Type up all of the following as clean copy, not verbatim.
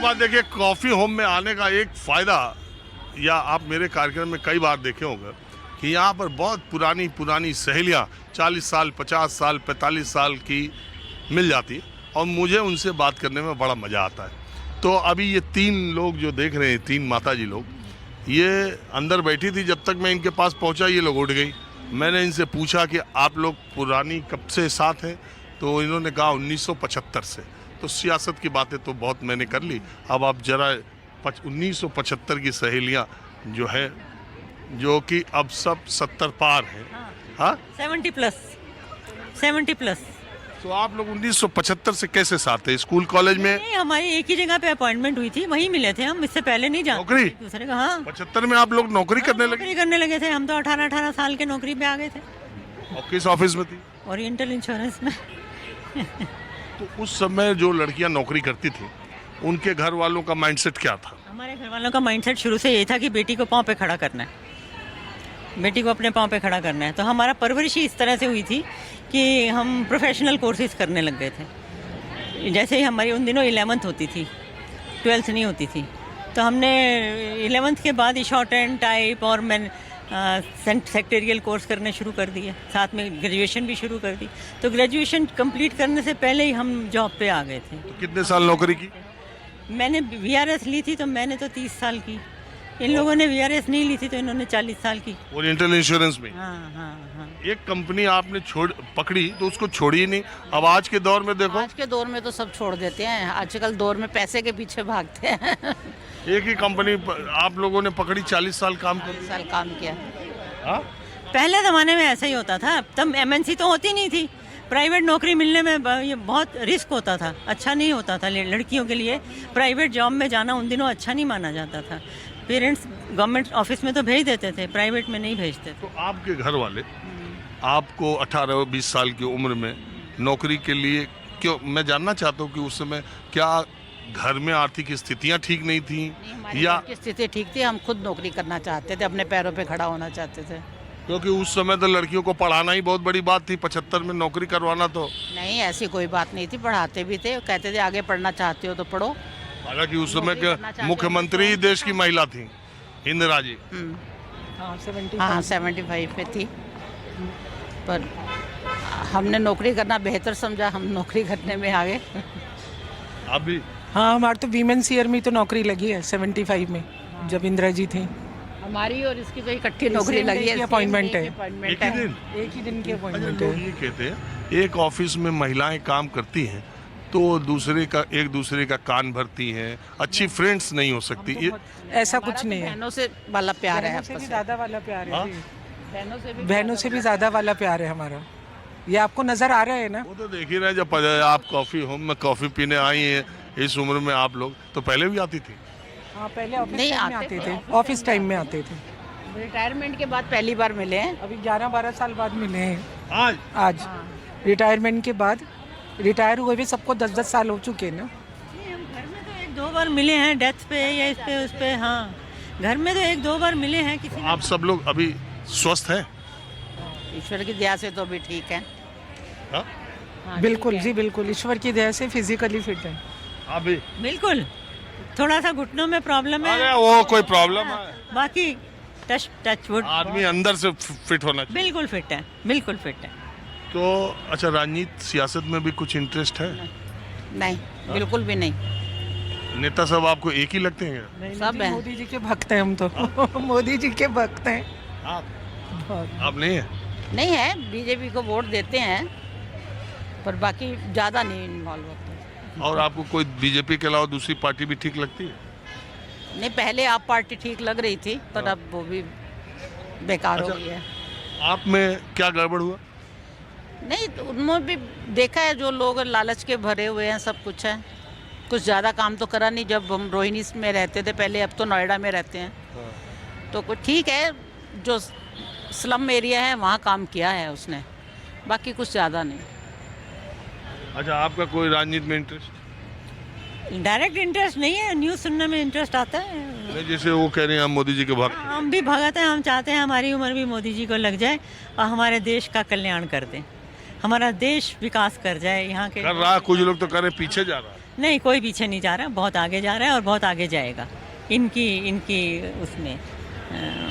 बात देखिए, coffee home में आने का एक फ़ायदा, या आप मेरे कार्यक्रम में कई बार देखे होंगे कि यहाँ पर बहुत पुरानी पुरानी सहेलियाँ 40 साल 50 साल 45 साल की मिल जाती है और मुझे उनसे बात करने में बड़ा मज़ा आता है। तो अभी ये 3 लोग जो देख रहे हैं, 3 माता जी लोग, ये अंदर बैठी थी। जब तक मैं इनके पास पहुँचा ये लोग उठ गई। मैंने इनसे पूछा कि आप लोग पुरानी कब से साथ हैं, तो इन्होंने कहा 1975 से। तो सियासत की बातें तो बहुत मैंने कर ली। अब आप जरा 1975 की सहेलियां जो है, जो कि अब सब 70 पार हैं, हाँ 70 प्लस। तो आप लोग 1975 से कैसे साथ थे? स्कूल कॉलेज में? नहीं, हमारी एक ही जगह पे अपॉइंटमेंट हुई थी, वहीं मिले थे हम। इससे पहले नहीं जानते नौकरी? दूसरे का। हाँ 75 में आप लोग नौकरी करने लगे? नौकरी करने लगे थे हम तो 18 साल के नौकरी पे आ गए थे। और किस ऑफिस में थी? ओरिएंटल इंश्योरेंस में। तो उस समय जो लड़कियां नौकरी करती थी, उनके घर वालों का माइंडसेट क्या था? हमारे घर वालों का माइंडसेट शुरू से यही था कि बेटी को पाँव पे खड़ा करना है, बेटी को अपने पाँव पे खड़ा करना है। तो हमारा परवरिश ही इस तरह से हुई थी कि हम प्रोफेशनल कोर्सेज करने लग गए थे। जैसे ही हमारी उन दिनों 11th होती थी, 12th नहीं होती थी, तो हमने 11th के बाद ही शॉर्ट एंड टाइप और मैं सेक्टेरियल कोर्स करने शुरू कर दिए, साथ में ग्रेजुएशन भी शुरू कर दी। तो ग्रेजुएशन कंप्लीट करने से पहले ही हम जॉब पे आ गए थे। तो कितने साल नौकरी की? मैंने VRS ली थी तो मैंने तो 30 साल की। इन लोगों ने VRS नहीं ली थी तो इन्होंने 40 साल की। ओरिएंटल इंश्योरेंस में? हाँ। एक कंपनी आपने पकड़ी तो उसको छोड़ी ही नहीं। अब आज के दौर में देखो, आज के दौर में तो सब छोड़ देते हैं। आजकल दौर में पैसे के पीछे भागते हैं। एक ही कंपनी आप लोगों ने पकड़ी, 40 साल काम कर 40 साल काम किया। हाँ? पहले ज़माने में ऐसा ही होता था। तब MNC तो होती नहीं थी। प्राइवेट नौकरी मिलने में ये बहुत रिस्क होता था, अच्छा नहीं होता था लड़कियों के लिए। प्राइवेट जॉब में जाना उन दिनों अच्छा नहीं माना जाता था। पेरेंट्स गवर्नमेंट ऑफिस में तो भेज देते थे, प्राइवेट में नहीं भेजते थे। तो आपके घर वाले आपको 18-20 साल की उम्र में नौकरी के लिए क्यों? मैं जानना चाहता हूँ कि उस समय क्या घर में आर्थिक स्थितियाँ ठीक नहीं थी, हमारी या घर की स्थिति ठीक थी। हम खुद नौकरी करना चाहते थे, अपने पैरों पे खड़ा होना चाहते थे। क्योंकि उस समय तो लड़कियों को पढ़ाना ही बहुत बड़ी बात थी। 75 में नौकरी करवाना तो नहीं, ऐसी कोई बात नहीं थी। पढ़ाते भी थे, कहते थे आगे पढ़ना चाहते हो तो पढ़ो। हालांकि उस समय नौकरी के करना चाहते मुख्यमंत्री ही देश की महिला थी, इंदिरा जी। हाँ 75 पे थी, पर हमने नौकरी करना बेहतर समझा, हम नौकरी करने में आ गए। अभी हाँ, हमारे तो वीमेंस ईयर में तो नौकरी लगी है 75 में, जब इंदिरा जी थी। हमारी और इसकी तो इकट्ठी नौकरी लगी है। अपॉइंटमेंट है, एक ही दिन? एक ही दिन की अच्छा, अपॉइंटमेंट लोग है। ये कहते हैं एक ऑफिस में महिलाएं काम करती हैं तो एक दूसरे का कान भरती हैं, अच्छी फ्रेंड्स नहीं हो सकती। ये ऐसा कुछ नहीं है। बहनों से वाला प्यार है, बहनों से भी आपस में। ज़्यादा वाला प्यार है। हाँ? जी। बहनों से भी ज़्यादा वाला प्यार है हमारा। ये आपको नज़र आ रहा है ना? वो तो देख ही रहे हैं। जब आप कॉफ़ी होम में कॉफ़ी पीने आई हैं इस उम्र में, आप लोग तो पहले भी आती थी? हाँ, पहले ऑफिस नहीं टाइम में आते आते थे, थे, ऑफिस टाइम में आते थे। रिटायरमेंट के बाद पहली बार मिले हैं। अभी 11-12 साल बाद मिले हैं आज आज। रिटायरमेंट के बाद, रिटायर हुए भी सबको 10-10 साल हो चुके हैं ना। हम घर में तो 1-2 बार मिले हैं, डेथ पे या इस पे उस पे। हाँ, घर में तो 1-2 बार मिले हैं किसी। आप सब लोग अभी स्वस्थ हैं? ईश्वर की दया से तो भी ठीक है। हाँ? बिल्कुल जी, बिल्कुल ईश्वर की दया से फिजिकली फिट है। अभी बिल्कुल, थोड़ा सा घुटनों में प्रॉब्लम है। अरे वो कोई प्रॉब्लम है? बाकी टच वुड आदमी अंदर से फिट होना चाहिए। बिल्कुल फिट है, बिल्कुल फिट है। तो अच्छा, राजनीति सियासत में भी कुछ इंटरेस्ट है? नहीं, बिल्कुल भी नहीं। नेता सब आपको एक ही लगते हैं? नहीं, सब जी, हैं। मोदी जी के भक्त हैं हम तो। मोदी जी के भक्त हैं। आप नहीं है? नहीं है, बीजेपी को वोट देते हैं, पर बाकी ज़्यादा नहीं इन्वॉल्व होते। और आपको कोई बीजेपी के अलावा दूसरी पार्टी भी ठीक लगती है? नहीं, पहले आप पार्टी ठीक लग रही थी, पर अब वो भी बेकार हो अच्छा। गई है। आप में क्या गड़बड़ हुआ? नहीं, तो उनमें भी देखा है, जो लोग लालच के भरे हुए हैं, सब कुछ है। कुछ ज़्यादा काम तो करा नहीं। जब हम रोहिणी में रहते थे पहले, अब तो नोएडा में रहते हैं, तो कुछ ठीक है। जो स्लम एरिया है वहाँ काम किया है उसने, बाकी कुछ ज़्यादा नहीं। अच्छा, आपका कोई राजनीति में इंटरेस्ट? डायरेक्ट इंटरेस्ट नहीं है, न्यूज़ सुनने में इंटरेस्ट आता है। नहीं, जैसे वो कह रहे हैं हम मोदी जी के भक्त हैं। हम भी भगत हैं, हम चाहते हैं हमारी उम्र भी मोदी जी को लग जाए और हमारे देश का कल्याण कर दें, हमारा देश विकास कर जाए। यहाँ के कर रहा, कुछ लोग तो कह रहे हैं पीछे जा रहा है। नहीं, कोई पीछे नहीं जा रहा, बहुत आगे जा रहा है और बहुत आगे जाएगा इनकी इनकी उसमें।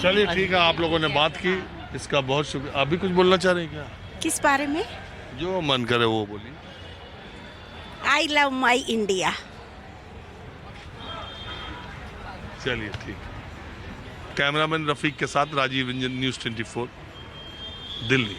चलिए ठीक है, आप लोगों ने बात की, इसका बहुत शुक्रिया। अभी कुछ बोलना चाह रहे हैं क्या? किस बारे में? जो मन करे वो बोलिए। I love my India. चलिए ठीक है। कैमरामैन रफीक के साथ राजीव रंजन, न्यूज़ 24 दिल्ली।